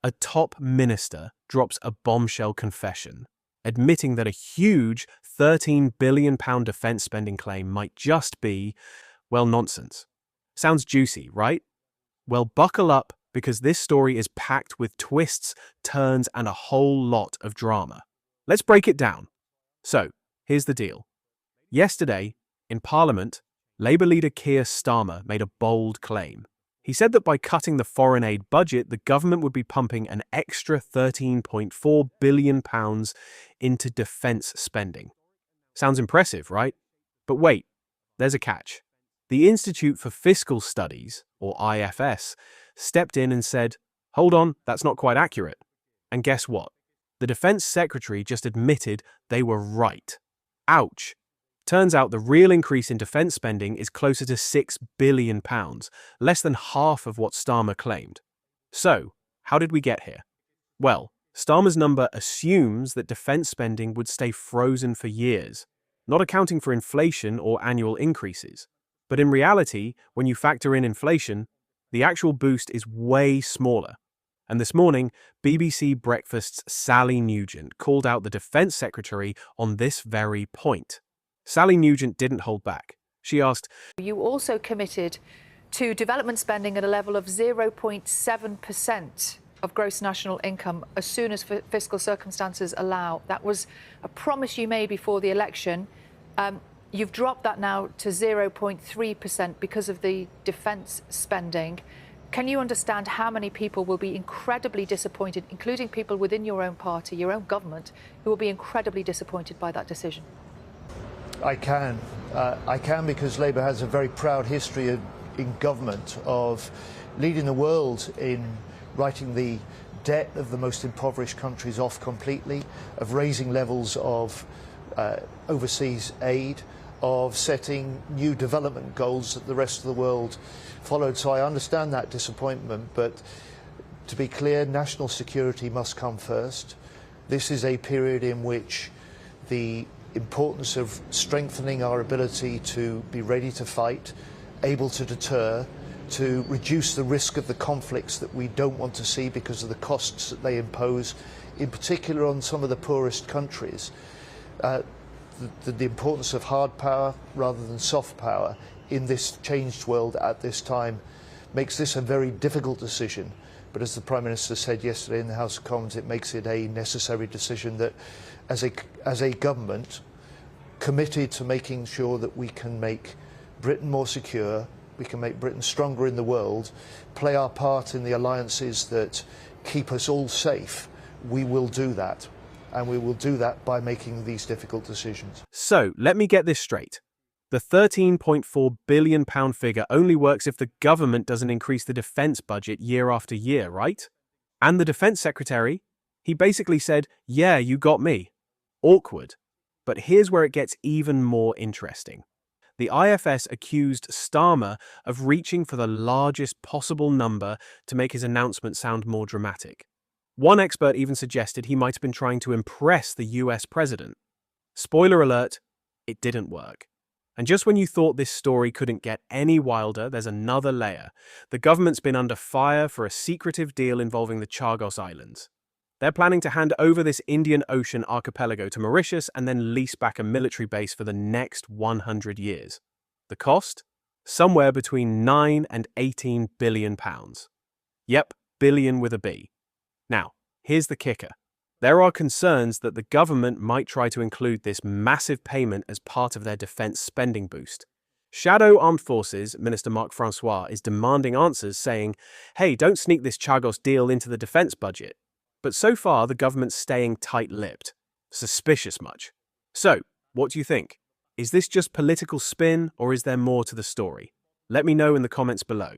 A top minister drops a bombshell confession, admitting that a huge £13 billion defence spending claim might just be, well, nonsense. Sounds juicy, right? Well, buckle up, because this story is packed with twists, turns, and a whole lot of drama. Let's break it down. So, here's the deal. Yesterday, in Parliament, Labour leader Keir Starmer made a bold claim. He said that by cutting the foreign aid budget, the government would be pumping an extra £13.4 billion into defence spending. Sounds impressive, right? But wait, there's a catch. The Institute for Fiscal Studies, or IFS, stepped in and said, hold on, that's not quite accurate. And guess what? The Defence Secretary just admitted they were right. Ouch. Turns out the real increase in defence spending is closer to £6 billion, less than half of what Starmer claimed. So, how did we get here? Well, Starmer's number assumes that defence spending would stay frozen for years, not accounting for inflation or annual increases. But in reality, when you factor in inflation, the actual boost is way smaller. And this morning, BBC Breakfast's Sally Nugent called out the Defence Secretary on this very point. Sally Nugent didn't hold back. She asked, You also committed to development spending at a level of 0.7% of gross national income as soon as fiscal circumstances allow. That was a promise you made before the election. You've dropped that now to 0.3% because of the defence spending. Can you understand how many people will be incredibly disappointed, including people within your own party, your own government, who will be incredibly disappointed by that decision? I can. I can because Labour has a very proud history in government of leading the world in writing the debt of the most impoverished countries off completely, of raising levels of overseas aid, of setting new development goals that the rest of the world followed. So I understand that disappointment, but to be clear, national security must come first. This is a period in which the importance of strengthening our ability to be ready to fight, able to deter, to reduce the risk of the conflicts that we don't want to see because of the costs that they impose, in particular on some of the poorest countries. The importance of hard power rather than soft power in this changed world at this time makes this a very difficult decision. But as the Prime Minister said yesterday in the House of Commons, it makes it a necessary decision that as a government committed to making sure that we can make Britain more secure, we can make Britain stronger in the world, play our part in the alliances that keep us all safe, we will do that. And we will do that by making these difficult decisions. So, let me get this straight. The £13.4 billion figure only works if the government doesn't increase the defence budget year after year, right? And the Defence Secretary? He basically said, yeah, you got me. Awkward. But here's where it gets even more interesting. The IFS accused Starmer of reaching for the largest possible number to make his announcement sound more dramatic. One expert even suggested he might have been trying to impress the US president. Spoiler alert, it didn't work. And just when you thought this story couldn't get any wilder, there's another layer. The government's been under fire for a secretive deal involving the Chagos Islands. They're planning to hand over this Indian Ocean archipelago to Mauritius and then lease back a military base for the next 100 years. The cost? Somewhere between 9 and 18 billion pounds. Yep, billion with a B. Now, here's the kicker. There are concerns that the government might try to include this massive payment as part of their defence spending boost. Shadow Armed Forces Minister Marc Francois is demanding answers, saying, hey, don't sneak this Chagos deal into the defence budget. But so far, the government's staying tight-lipped. Suspicious much. So, what do you think? Is this just political spin, or is there more to the story? Let me know in the comments below.